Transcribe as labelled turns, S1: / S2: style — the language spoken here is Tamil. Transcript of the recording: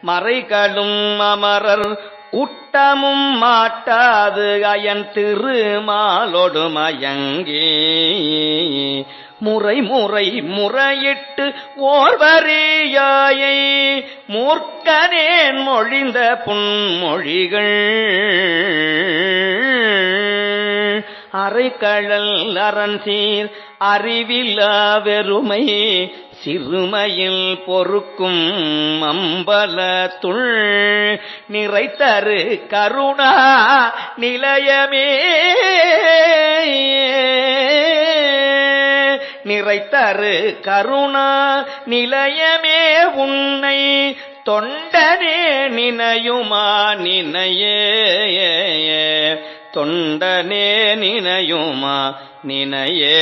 S1: மறைகளும் அமரர் உட்டமும் மாட்டாது அயன் திருமாலொடு மயங்கி முறை முறை முறையிட்டு ஓர்வரியாயை மூர்க்கனேன் மொழிந்த புன்மொழிகள் அரைக்கழல் அரண்சீர் அறிவிலா வெறுமை சிறுமையில் பொறுக்கும் அம்பலத்துள் நிறைத்தரு கருணா நிலையமே நிறைத்தரு கருணா நிலையமே உன்னை தொண்டனே நினையுமா நினையே தொண்டனே நினையுமா நினையே